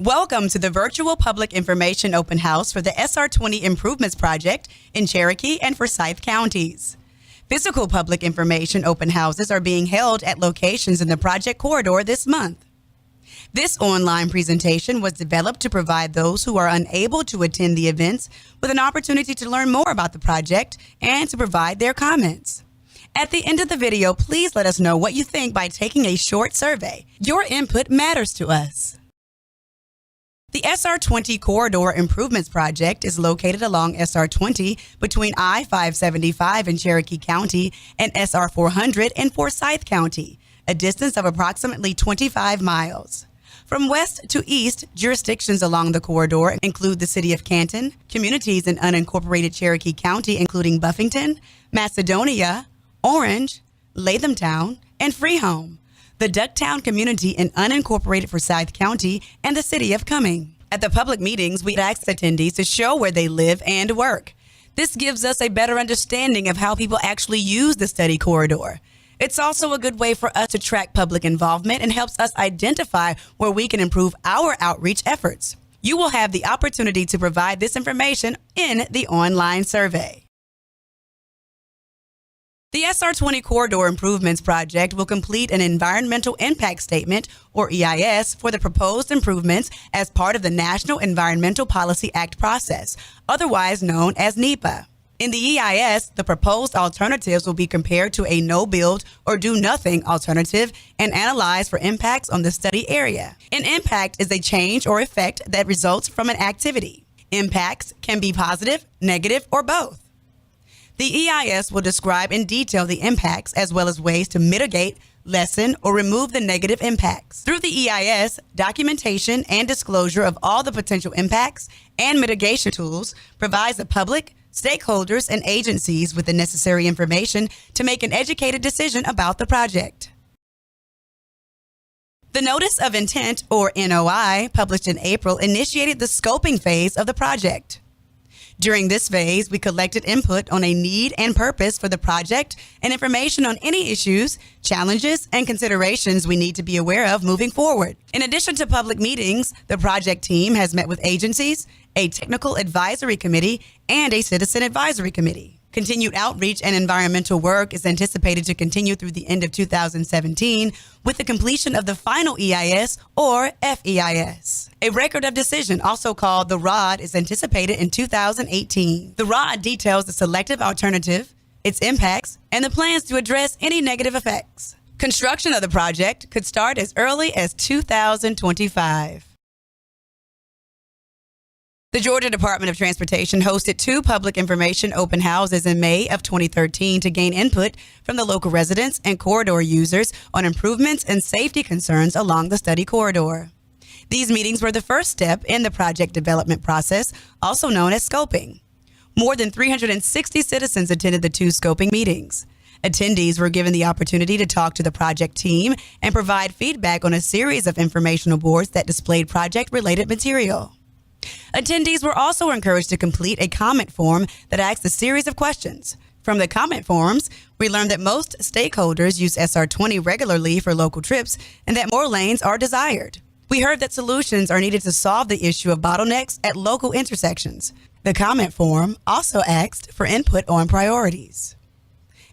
Welcome to the virtual public information open house for the SR20 Improvements Project in Cherokee and Forsyth counties. Physical public information open houses are being held at locations in the project corridor this month. This online presentation was developed to provide those who are unable to attend the events with an opportunity to learn more about the project and to provide their comments. At the end of the video, please let us know what you think by taking a short survey. Your input matters to us. The SR20 Corridor Improvements Project is located along SR20 between I-575 in Cherokee County and SR400 in Forsyth County, a distance of approximately 25 miles. From west to east, jurisdictions along the corridor include the City of Canton, communities in unincorporated Cherokee County including Buffington, Macedonia, Orange, Lathamtown, and Freehome, the Ducktown community in unincorporated Forsyth County, and the City of Cumming. At the public meetings, we ask attendees to show where they live and work. This gives us a better understanding of how people actually use the study corridor. It's also a good way for us to track public involvement and helps us identify where we can improve our outreach efforts. You will have the opportunity to provide this information in the online survey. The SR20 Corridor Improvements Project will complete an Environmental Impact Statement, or EIS, for the proposed improvements as part of the National Environmental Policy Act process, otherwise known as NEPA. In the EIS, the proposed alternatives will be compared to a no-build or do-nothing alternative and analyzed for impacts on the study area. An impact is a change or effect that results from an activity. Impacts can be positive, negative, or both. The EIS will describe in detail the impacts as well as ways to mitigate, lessen, or remove the negative impacts. Through the EIS, documentation and disclosure of all the potential impacts and mitigation tools provides the public, stakeholders, and agencies with the necessary information to make an educated decision about the project. The Notice of Intent, or NOI, published in April, initiated the scoping phase of the project. During this phase, we collected input on a need and purpose for the project and information on any issues, challenges, and considerations we need to be aware of moving forward. In addition to public meetings, the project team has met with agencies, a technical advisory committee, and a citizen advisory committee. Continued outreach and environmental work is anticipated to continue through the end of 2017 with the completion of the final EIS or FEIS. A record of decision, also called the ROD, is anticipated in 2018. The ROD details the selective alternative, its impacts, and the plans to address any negative effects. Construction of the project could start as early as 2025. The Georgia Department of Transportation hosted 2 public information open houses in May of 2013 to gain input from the local residents and corridor users on improvements and safety concerns along the study corridor. These meetings were the first step in the project development process, also known as scoping. More than 360 citizens attended the 2 scoping meetings. Attendees were given the opportunity to talk to the project team and provide feedback on a series of informational boards that displayed project-related material. Attendees were also encouraged to complete a comment form that asks a series of questions. From the comment forms, we learned that most stakeholders use SR20 regularly for local trips and that more lanes are desired. We heard that solutions are needed to solve the issue of bottlenecks at local intersections. The comment form also asked for input on priorities.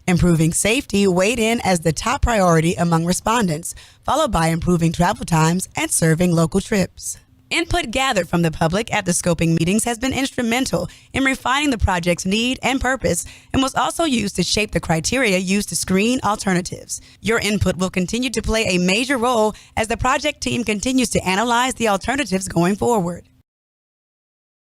Improving safety weighed in as the top priority among respondents, followed by improving travel times and serving local trips. Input gathered from the public at the scoping meetings has been instrumental in refining the project's need and purpose and was also used to shape the criteria used to screen alternatives. Your input will continue to play a major role as the project team continues to analyze the alternatives going forward.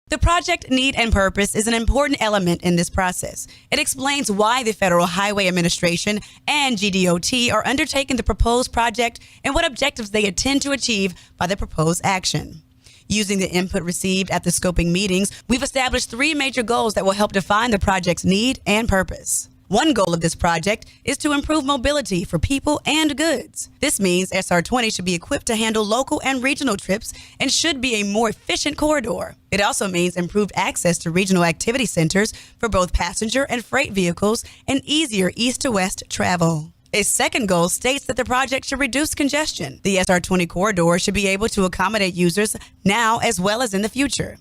The project need and purpose is an important element in this process. It explains why the Federal Highway Administration and GDOT are undertaking the proposed project and what objectives they intend to achieve by the proposed action. Using the input received at the scoping meetings, we've established 3 major goals that will help define the project's need and purpose. One goal of this project is to improve mobility for people and goods. This means SR20 should be equipped to handle local and regional trips and should be a more efficient corridor. It also means improved access to regional activity centers for both passenger and freight vehicles and easier east to west travel. A second goal states that the project should reduce congestion. The SR20 corridor should be able to accommodate users now as well as in the future.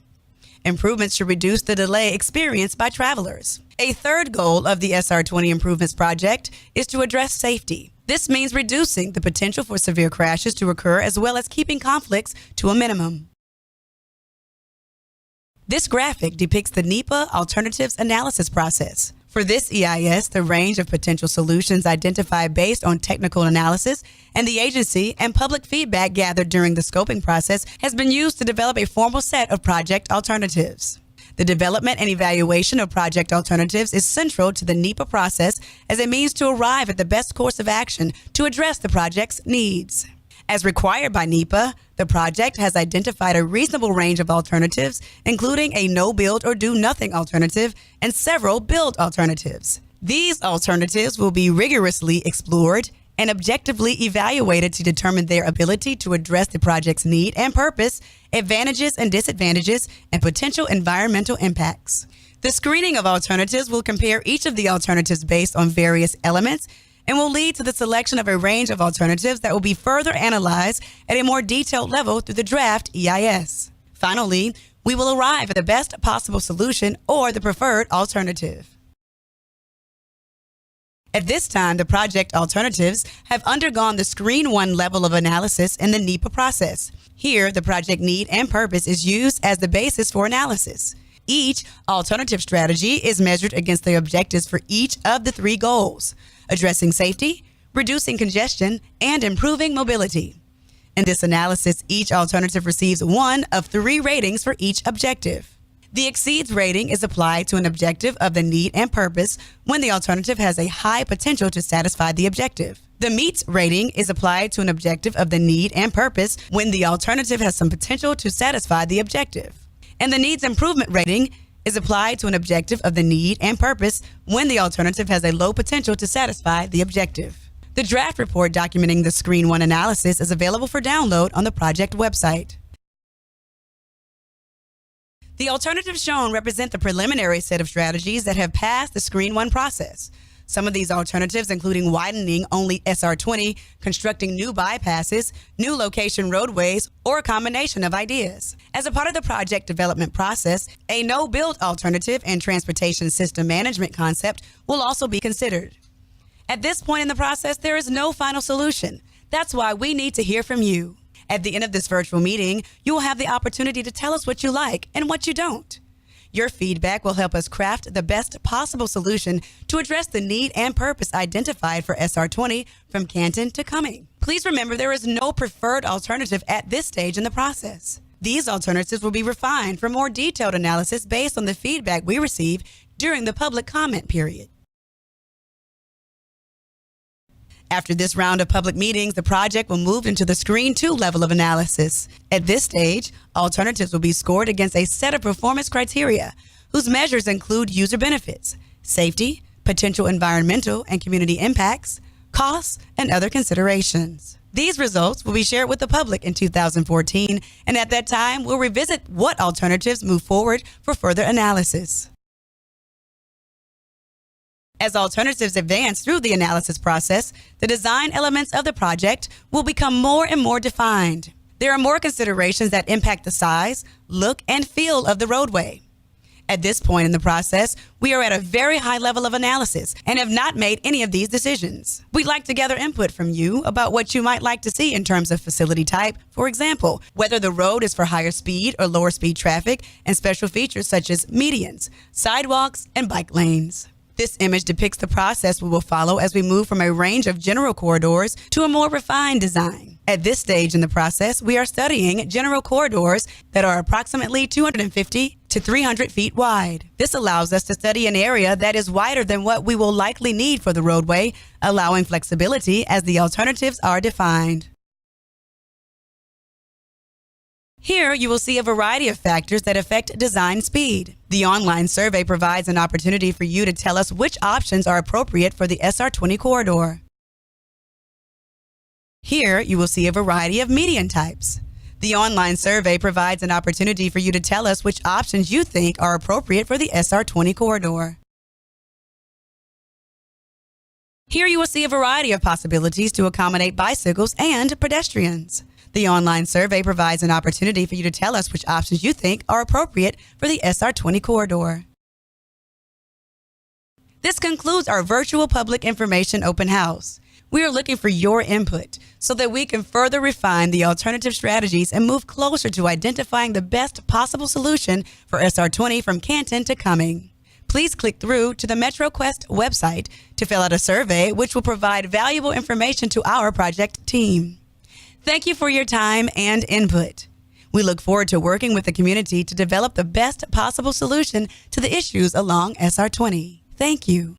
Improvements should reduce the delay experienced by travelers. A third goal of the SR20 improvements project is to address safety. This means reducing the potential for severe crashes to occur as well as keeping conflicts to a minimum. This graphic depicts the NEPA alternatives analysis process. For this EIS, the range of potential solutions identified based on technical analysis and the agency and public feedback gathered during the scoping process has been used to develop a formal set of project alternatives. The development and evaluation of project alternatives is central to the NEPA process as a means to arrive at the best course of action to address the project's needs. As required by NEPA, the project has identified a reasonable range of alternatives, including a no-build or do-nothing alternative and several build alternatives. These alternatives will be rigorously explored and objectively evaluated to determine their ability to address the project's need and purpose, advantages and disadvantages, and potential environmental impacts. The screening of alternatives will compare each of the alternatives based on various elements and will lead to the selection of a range of alternatives that will be further analyzed at a more detailed level through the draft EIS. Finally, we will arrive at the best possible solution or the preferred alternative. At this time, the project alternatives have undergone the Screen 1 level of analysis in the NEPA process. Here, the project need and purpose is used as the basis for analysis. Each alternative strategy is measured against the objectives for each of the three goals: addressing safety, reducing congestion, and improving mobility. In this analysis, each alternative receives one of three ratings for each objective. The exceeds rating is applied to an objective of the need and purpose when the alternative has a high potential to satisfy the objective. The meets rating is applied to an objective of the need and purpose when the alternative has some potential to satisfy the objective. And the needs improvement rating is applied to an objective of the need and purpose when the alternative has a low potential to satisfy the objective. The draft report documenting the Screen 1 analysis is available for download on the project website. The alternatives shown represent the preliminary set of strategies that have passed the Screen 1 process. Some of these alternatives, including widening only SR20, constructing new bypasses, new location roadways, or a combination of ideas. As a part of the project development process, a no-build alternative and transportation system management concept will also be considered. At this point in the process, there is no final solution. That's why we need to hear from you. At the end of this virtual meeting, you will have the opportunity to tell us what you like and what you don't. Your feedback will help us craft the best possible solution to address the need and purpose identified for SR20 from Canton to Cumming. Please remember there is no preferred alternative at this stage in the process. These alternatives will be refined for more detailed analysis based on the feedback we receive during the public comment period. After this round of public meetings, the project will move into the Screen 2 level of analysis. At this stage, alternatives will be scored against a set of performance criteria, whose measures include user benefits, safety, potential environmental and community impacts, costs, and other considerations. These results will be shared with the public in 2014, and at that time, we'll revisit what alternatives move forward for further analysis. As alternatives advance through the analysis process, the design elements of the project will become more and more defined. There are more considerations that impact the size, look, and feel of the roadway. At this point in the process, we are at a very high level of analysis and have not made any of these decisions. We'd like to gather input from you about what you might like to see in terms of facility type. For example, whether the road is for higher speed or lower speed traffic, and special features such as medians, sidewalks, and bike lanes. This image depicts the process we will follow as we move from a range of general corridors to a more refined design. At this stage in the process, we are studying general corridors that are approximately 250 to 300 feet wide. This allows us to study an area that is wider than what we will likely need for the roadway, allowing flexibility as the alternatives are defined. Here, you will see a variety of factors that affect design speed. The online survey provides an opportunity for you to tell us which options are appropriate for the SR20 corridor. Here, you will see a variety of median types. The online survey provides an opportunity for you to tell us which options you think are appropriate for the SR20 corridor. Here you will see a variety of possibilities to accommodate bicycles and pedestrians. The online survey provides an opportunity for you to tell us which options you think are appropriate for the SR20 corridor. This concludes our virtual public information open house. We are looking for your input so that we can further refine the alternative strategies and move closer to identifying the best possible solution for SR20 from Canton to Cumming. Please click through to the MetroQuest website to fill out a survey which will provide valuable information to our project team. Thank you for your time and input. We look forward to working with the community to develop the best possible solution to the issues along SR20. Thank you.